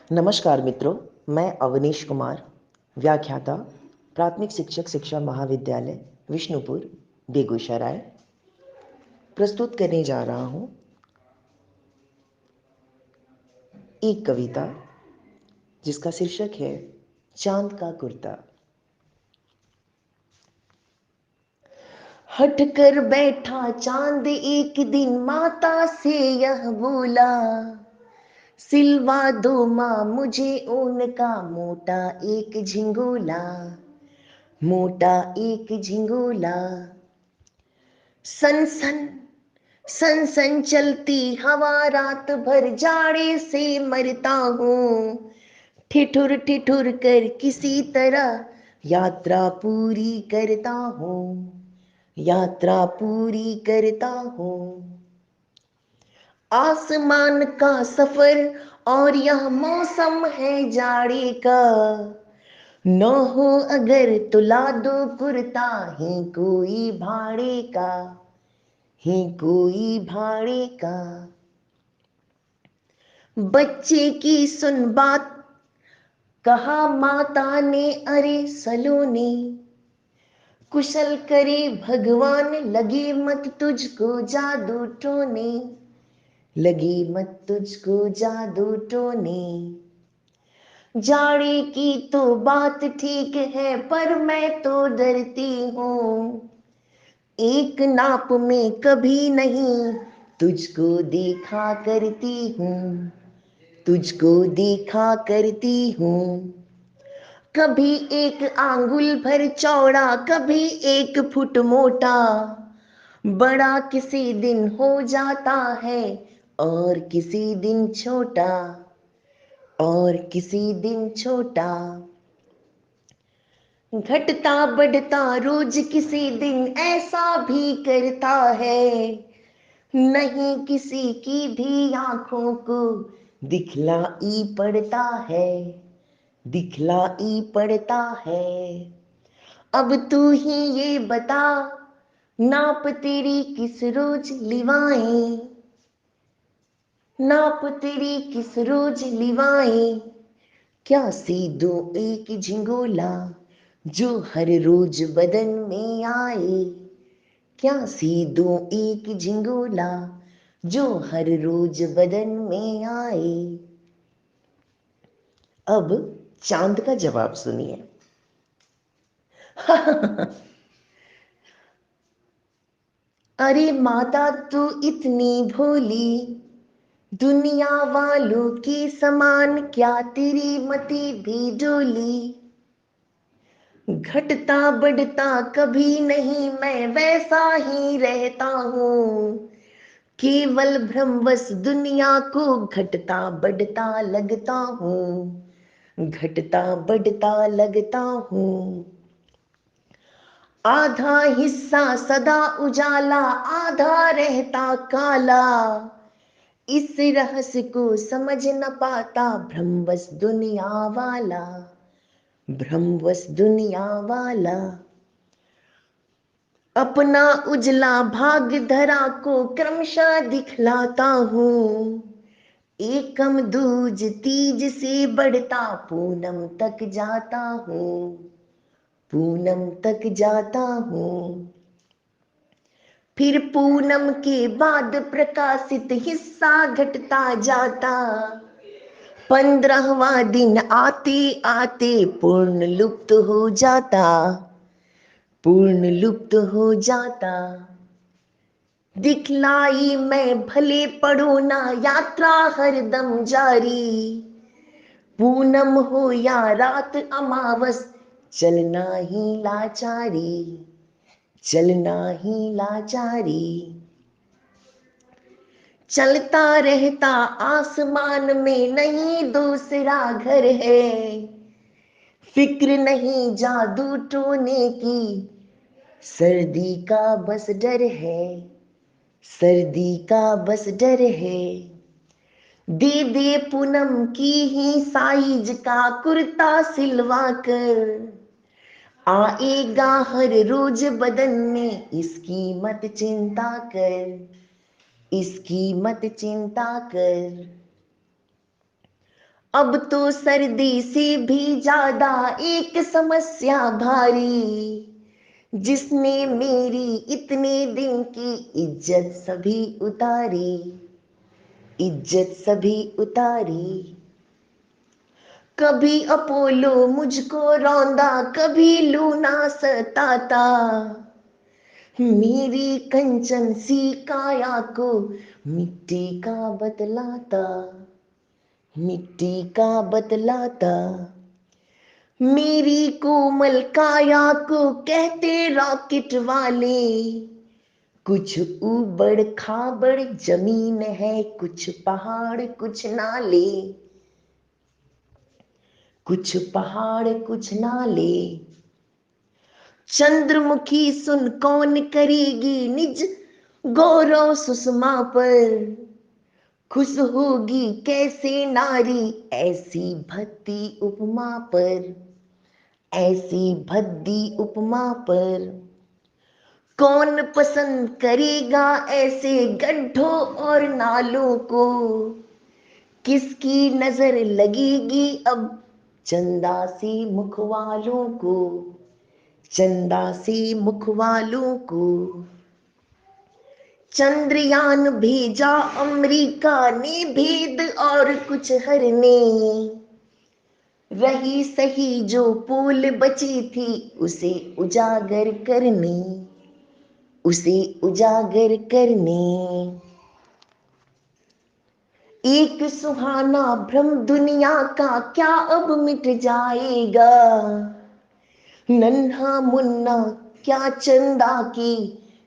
नमस्कार मित्रों, मैं अवनीश कुमार, व्याख्याता, प्राथमिक शिक्षक शिक्षा महाविद्यालय विष्णुपुर, बेगूसराय, प्रस्तुत करने जा रहा हूँ एक कविता जिसका शीर्षक है चांद का कुर्ता। हट कर बैठा चांद एक दिन माता से यह बोला, सिलवा दो माँ मुझे ऊन का मोटा एक झिंगोला, मोटा एक झिंगोला। सन सन सन सन चलती हवा रात भर जाड़े से मरता हूँ, ठिठुर ठिठुर कर किसी तरह यात्रा पूरी करता हूँ, यात्रा पूरी करता हूँ। आसमान का सफर और यह मौसम है जाड़े का, न हो अगर तो ला दो कुर्ता ही कोई भाड़े का, ही कोई भाड़े का। बच्चे की सुन बात कहा माता ने, अरे सलोनी कुशल करे भगवान, लगे मत तुझको जादू टोने, लगे मत तुझको जादू टोने। जाड़े की तो बात ठीक है पर मैं तो डरती हूँ, एक नाप में कभी नहीं तुझको देखा करती हूँ, तुझको देखा करती हूँ। कभी एक आंगुल भर चौड़ा कभी 1 फुट मोटा, बड़ा किसी दिन हो जाता है और किसी दिन छोटा, और किसी दिन छोटा। घटता बढ़ता रोज किसी दिन ऐसा भी करता है, नहीं किसी की भी आंखों को दिखलाई पड़ता है, दिखलाई पड़ता है। अब तू ही ये बता, नाप तेरी किस रोज लिवाएं, नाप तेरी किस रोज लिवाएं। क्या सी दो एक झिंगोला जो हर रोज बदन में आए, क्या सी दो एक झिंगोला जो हर रोज बदन में आए। अब चांद का जवाब सुनिए। अरे माता तू इतनी भोली, दुनिया वालों की समान क्या तेरी मति भी डोली। घटता बढ़ता कभी नहीं मैं वैसा ही रहता हूँ, केवल भ्रमवश दुनिया को घटता बढ़ता लगता हूँ, घटता बढ़ता लगता हूँ। आधा हिस्सा सदा उजाला आधा रहता काला, इस रहस्य को समझ न पाता भ्रमवश दुनिया वाला, भ्रमवश दुनिया वाला। अपना उजला भाग धरा को क्रमशः दिखलाता हूँ, एकम दूज तीज से बढ़ता पूनम तक जाता हूँ, पूनम तक जाता हूँ। फिर पूनम के बाद प्रकाशित हिस्सा घटता जाता, 15वां दिन आते आते पूर्ण लुप्त हो जाता, पूर्ण लुप्त हो जाता। दिखलाई मैं भले पढ़ो ना यात्रा हरदम जारी, पूनम हो या रात अमावस चलना ही लाचारी, चलना ही लाचारी। चलता रहता आसमान में नहीं दूसरा घर है, फिक्र नहीं जादू टोने की, सर्दी का बस डर है, सर्दी का बस डर है। दे दे पूनम की ही साइज का कुर्ता सिलवा कर, आएगा हर रोज बदन में इसकी मत चिंता कर, इसकी मत चिंता कर। अब तो सर्दी से भी ज्यादा एक समस्या भारी, जिसने मेरी इतने दिन की इज्जत सभी उतारी, इज्जत सभी उतारी। कभी अपोलो मुझको रौंदा, कभी लूना सताता, मेरी कंचन सी काया को मिट्टी का बतलाता, मिट्टी का बतलाता। मेरी कोमल काया को कहते रॉकेट वाले, कुछ ऊबड़ खाबड़ जमीन है, कुछ पहाड़ कुछ नाले, कुछ पहाड़ कुछ नाले। चंद्रमुखी सुन कौन करेगी निज गौरव सुषमा पर, खुश होगी कैसे नारी ऐसी भद्दी उपमा पर, ऐसी भद्दी उपमा पर। कौन पसंद करेगा ऐसे गड्ढों और नालों को, किसकी नजर लगेगी अब चंदा सी मुख वालों को, चंदा सी मुख वालों को। चंद्रयान भेजा अमेरिका ने भेद और कुछ हरने, रही सही जो पोल बची थी उसे उजागर करने, उसे उजागर करने। एक सुहाना भ्रम दुनिया का क्या अब मिट जाएगा, नन्हा मुन्ना क्या चंदा की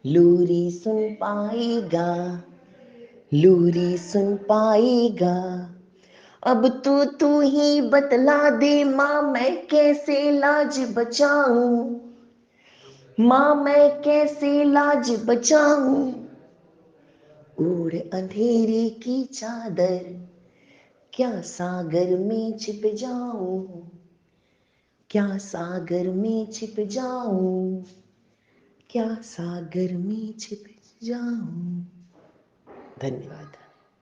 लोरी सुन पाएगा, लोरी सुन पाएगा। अब तो तू ही बतला दे माँ मैं कैसे लाज बचाऊं, माँ मैं कैसे लाज बचाऊं। ओढ़ अंधेरे की चादर क्या सागर में छिप जाऊं, क्या सागर में छिप जाऊं, क्या सागर में छिप जाऊं। धन्यवाद।